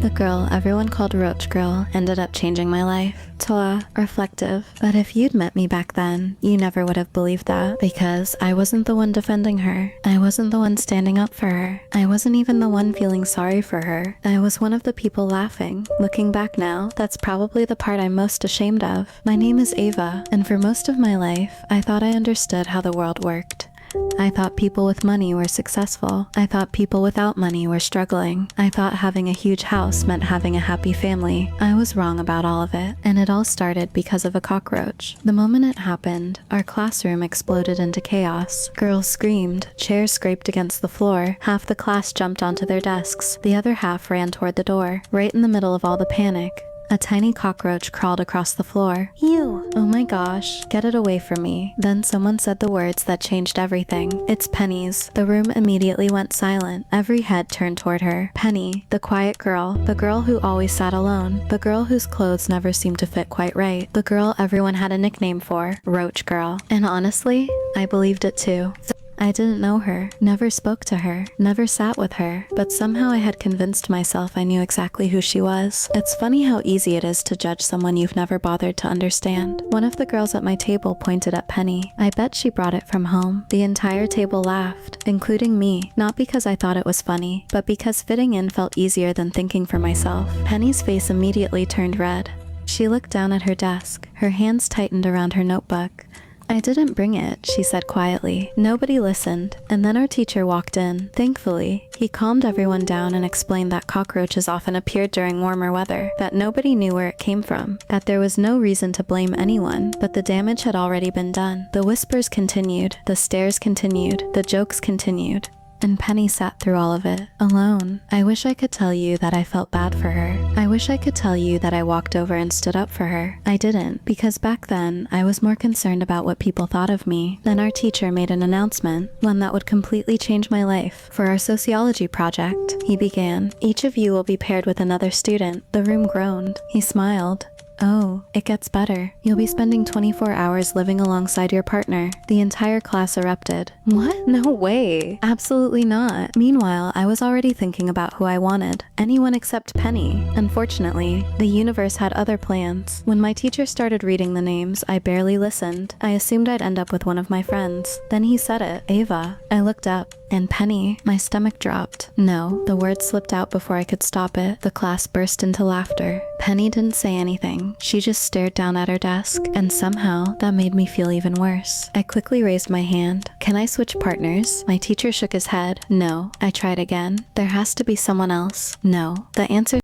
The girl everyone called Roach Girl ended up changing my life. Toa, reflective. But if you'd met me back then, you never would have believed that, because I wasn't the one defending her. I wasn't the one standing up for her. I wasn't even the one feeling sorry for her. I was one of the people laughing. Looking back now, that's probably the part I'm most ashamed of. My name is Ava, and for most of my life, I thought I understood how the world worked. I thought people with money were successful. I thought people without money were struggling. I thought having a huge house meant having a happy family. I was wrong about all of it, and it all started because of a cockroach. The moment it happened, our classroom exploded into chaos. Girls screamed, chairs scraped against the floor, half the class jumped onto their desks, the other half ran toward the door. Right in the middle of all the panic, a tiny cockroach crawled across the floor. Ew! Oh my gosh, get it away from me. Then someone said the words that changed everything. It's Penny's. The room immediately went silent. Every head turned toward her. Penny, the quiet girl, the girl who always sat alone, the girl whose clothes never seemed to fit quite right, the girl everyone had a nickname for, Roach Girl. And honestly, I believed it too. I didn't know her, never spoke to her, never sat with her, but somehow I had convinced myself I knew exactly who she was. It's funny how easy it is to judge someone you've never bothered to understand. One of the girls at my table pointed at Penny. I bet she brought it from home. The entire table laughed, including me, not because I thought it was funny, but because fitting in felt easier than thinking for myself. Penny's face immediately turned red. She looked down at her desk. Her hands tightened around her notebook. I didn't bring it, she said quietly. Nobody listened, and then our teacher walked in. Thankfully, he calmed everyone down and explained that cockroaches often appeared during warmer weather, that nobody knew where it came from, that there was no reason to blame anyone, but the damage had already been done. The whispers continued, the stares continued, the jokes continued. And Penny sat through all of it, alone. I wish I could tell you that I felt bad for her. I wish I could tell you that I walked over and stood up for her. I didn't, because back then, I was more concerned about what people thought of me. Then our teacher made an announcement, one that would completely change my life. For our sociology project, he began, each of you will be paired with another student. The room groaned. He smiled. Oh, it gets better. You'll be spending 24 hours living alongside your partner. The entire class erupted. What? No way. Absolutely not. Meanwhile, I was already thinking about who I wanted. Anyone except Penny. Unfortunately, the universe had other plans. When my teacher started reading the names, I barely listened. I assumed I'd end up with one of my friends. Then he said it. Ava. I looked up. And Penny. My stomach dropped. No, the word slipped out before I could stop it. The class burst into laughter. Penny didn't say anything. She just stared down at her desk, and somehow that made me feel even worse. I quickly raised my hand. Can I switch partners? My teacher shook his head. No. I tried again. There has to be someone else. No. The answer